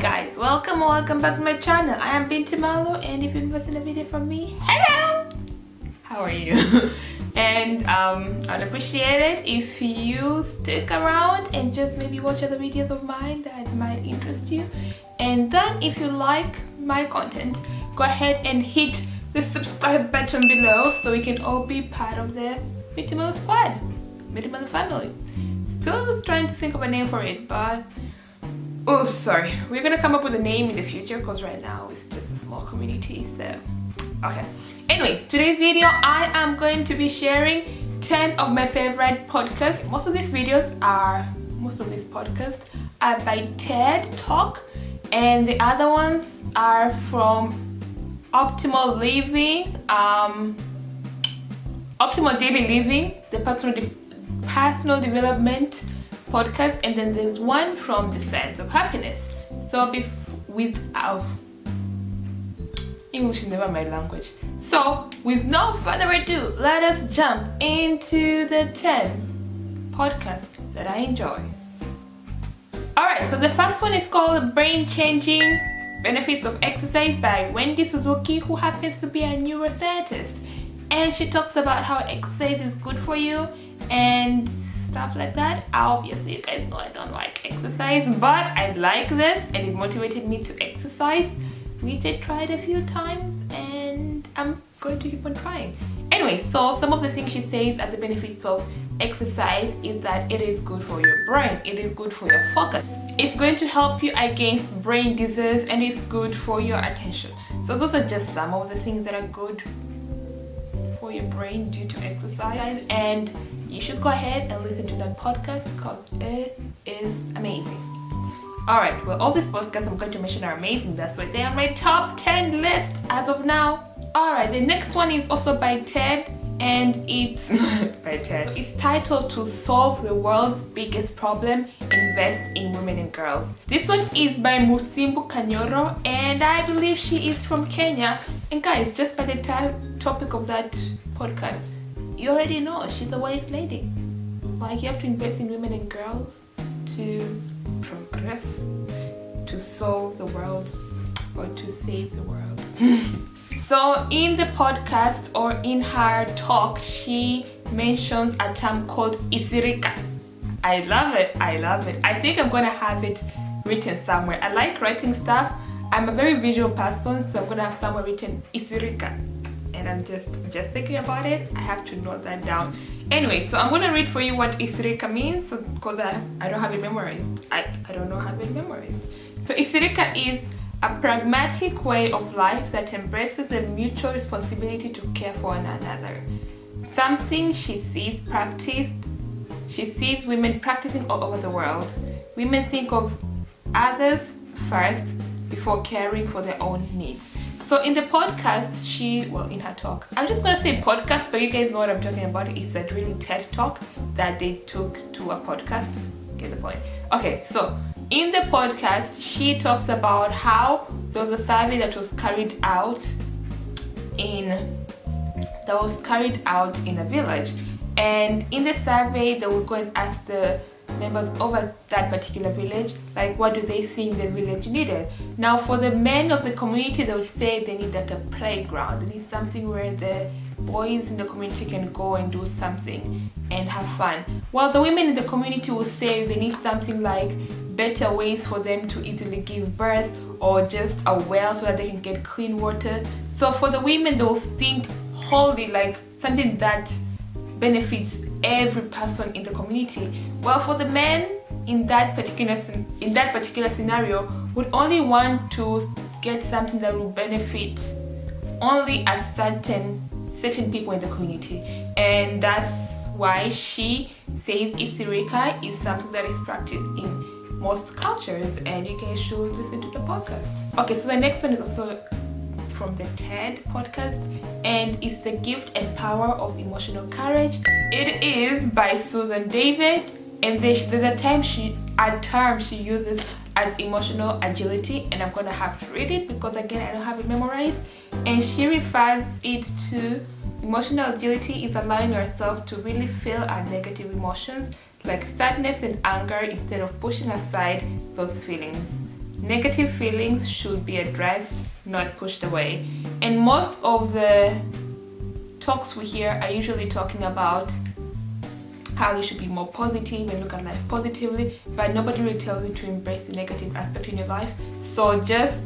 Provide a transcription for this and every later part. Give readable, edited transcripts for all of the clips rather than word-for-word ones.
guys, welcome back to my channel. I am Binti Malu, and if you've never seen a video from me, hello! How are you? And I'd appreciate it if you stick around and just maybe watch other videos of mine that might interest you. And then if you like my content, go ahead and hit the subscribe button below so we can all be part of the Binti Malu squad, Binti Malu family. Still trying to think of a name for it, but oh, sorry. We're gonna come up with a name in the future because right now it's just a small community, so okay. Anyways, today's video I am going to be sharing 10 of my favorite podcasts. Most of these podcasts are by TED Talk, and the other ones are from Optimal Living, Optimal Daily Living, the personal development podcast, and then there's one from The Science of Happiness. So English is never my language. So with no further ado, let us jump into the 10 podcasts that I enjoy. Alright, so the first one is called Brain Changing Benefits of Exercise by Wendy Suzuki, who happens to be a neuroscientist. And she talks about how exercise is good for you and stuff like that. Obviously, you guys know I don't like exercise, but I like this and it motivated me to exercise, which I tried a few times and I'm going to keep on trying. Anyway, so some of the things she says are the benefits of exercise is that it is good for your brain, it is good for your focus, it's going to help you against brain disease, and it's good for your attention. So those are just some of the things that are good for your brain due to exercise, and you should go ahead and listen to that podcast because it is amazing. Alright, well, all these podcasts I'm going to mention are amazing. That's why they're on my top 10 list as of now. Alright, the next one is also by TED, and it's by TED. So it's titled To Solve the World's Biggest Problem, Invest in Women and Girls. This one is by Musimbu Kanyoro, and I believe she is from Kenya. And guys, just by the topic of that podcast, you already know she's a wise lady. Like, you have to invest in women and girls to progress, to solve the world, or to save the world. So in the podcast, or in her talk, she mentions a term called isirika. I love it. I think I'm gonna have it written somewhere. I like writing stuff. I'm a very visual person, so I'm gonna have somewhere written isirika. And I'm just thinking about it. I have to note that down. Anyway, so I'm gonna read for you what isirika means, because I don't have it memorized. I don't know how to memorized. So isirika is a pragmatic way of life that embraces the mutual responsibility to care for one another. Something she sees women practicing all over the world. Women think of others first before caring for their own needs. So in the podcast, in her talk, I'm just gonna say podcast, but you guys know what I'm talking about. It's a really TED talk that they took to a podcast. Get the point? Okay, so in the podcast, she talks about how there was a survey that was carried out in a village, and in the survey they would go and ask the members of that particular village, like, what do they think the village needed. Now, for the men of the community, they would say they need like a playground. They need something where the boys in the community can go and do something and have fun. While the women in the community will say they need something like better ways for them to easily give birth, or just a well so that they can get clean water. So for the women, they will think wholly like something that benefits every person in the community. Well, for the men in that particular scenario, would only want to get something that will benefit only a certain people in the community. And that's why she says isirika is something that is practiced in most cultures, and you guys should listen to the podcast. Okay, so the next one is also from the TED podcast, and it's The Gift and Power of Emotional Courage. It is by Susan David, and there's a term she uses as emotional agility, and I'm gonna have to read it because again I don't have it memorized. And she refers it to emotional agility is allowing ourselves to really feel our negative emotions like sadness and anger instead of pushing aside those feelings. negative feelings should be addressed, not pushed away. And most of the talks we hear are usually talking about how you should be more positive and look at life positively, but nobody really tells you to embrace the negative aspect in your life. So just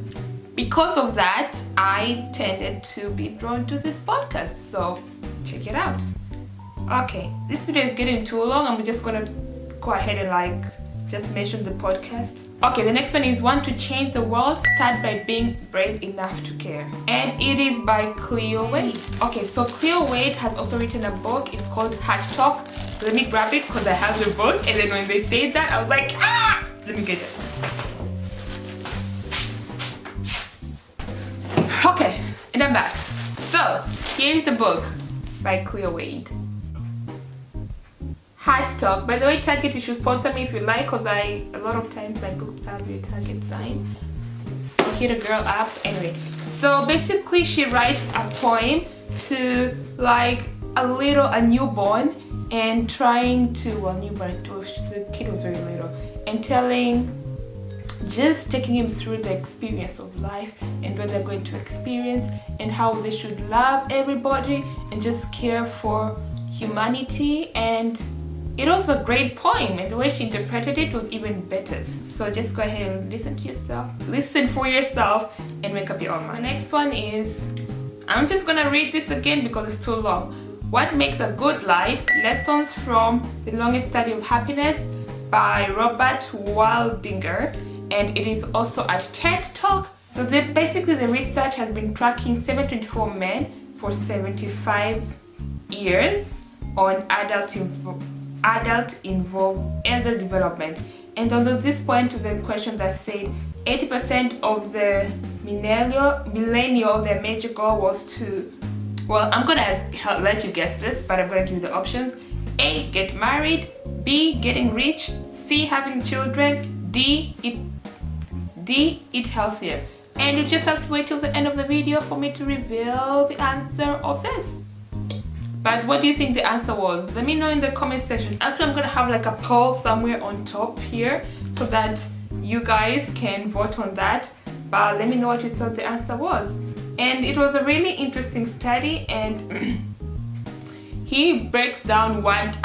because of that, I tended to be drawn to this podcast. So check it out. Okay, this video is getting too long. I'm just gonna go ahead and just mention the podcast. Okay, the next one is Want to Change the World? Start by being brave enough to care. And it is by Cleo Wade. Okay, so Cleo Wade has also written a book. It's called Heart Talk. Let me grab it because I have the book, and then when they said that, I was like, let me get it. Okay, and I'm back. So, here's the book by Cleo Wade. Heart Talk. By the way, Target, you should sponsor me if you like, because a lot of times my books have your Target sign. So hit a girl up. Anyway, so basically she writes a poem to a newborn, and trying to, the kid was very little, and just taking him through the experience of life and what they're going to experience and how they should love everybody and just care for humanity. And it was a great poem, and the way she interpreted it was even better. So just go ahead and listen for yourself and make up your own mind. The next one is, I'm just gonna read this again because it's too long. What Makes a Good Life? Lessons from the Longest Study of Happiness by Robert Waldinger, and it is also at TED Talk. So basically the research has been tracking 724 men for 75 years on adult development. And although this point to the question that said 80% of the millennial, their major goal was to, well, I'm gonna let you guess this, but I'm gonna give you the options. A, get married. B, getting rich. C, having children. D, eat healthier. And you just have to wait till the end of the video for me to reveal the answer of this. But what do you think the answer was? Let me know in the comment section. Actually, I'm gonna have a poll somewhere on top here so that you guys can vote on that. But let me know what you thought the answer was. And it was a really interesting study, and he breaks down what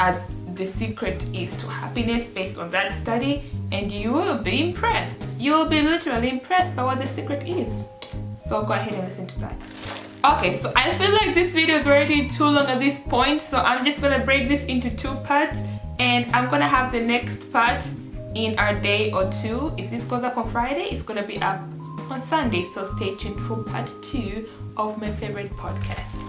the secret is to happiness based on that study, and you will be impressed. You will be literally impressed by what the secret is. So go ahead and listen to that. Okay, so I feel like this video is already too long at this point, so I'm just gonna break this into 2 parts, and I'm gonna have the next part in a day or 2. If this goes up on Friday, it's gonna be up on Sunday, so stay tuned for part 2 of my favorite podcast.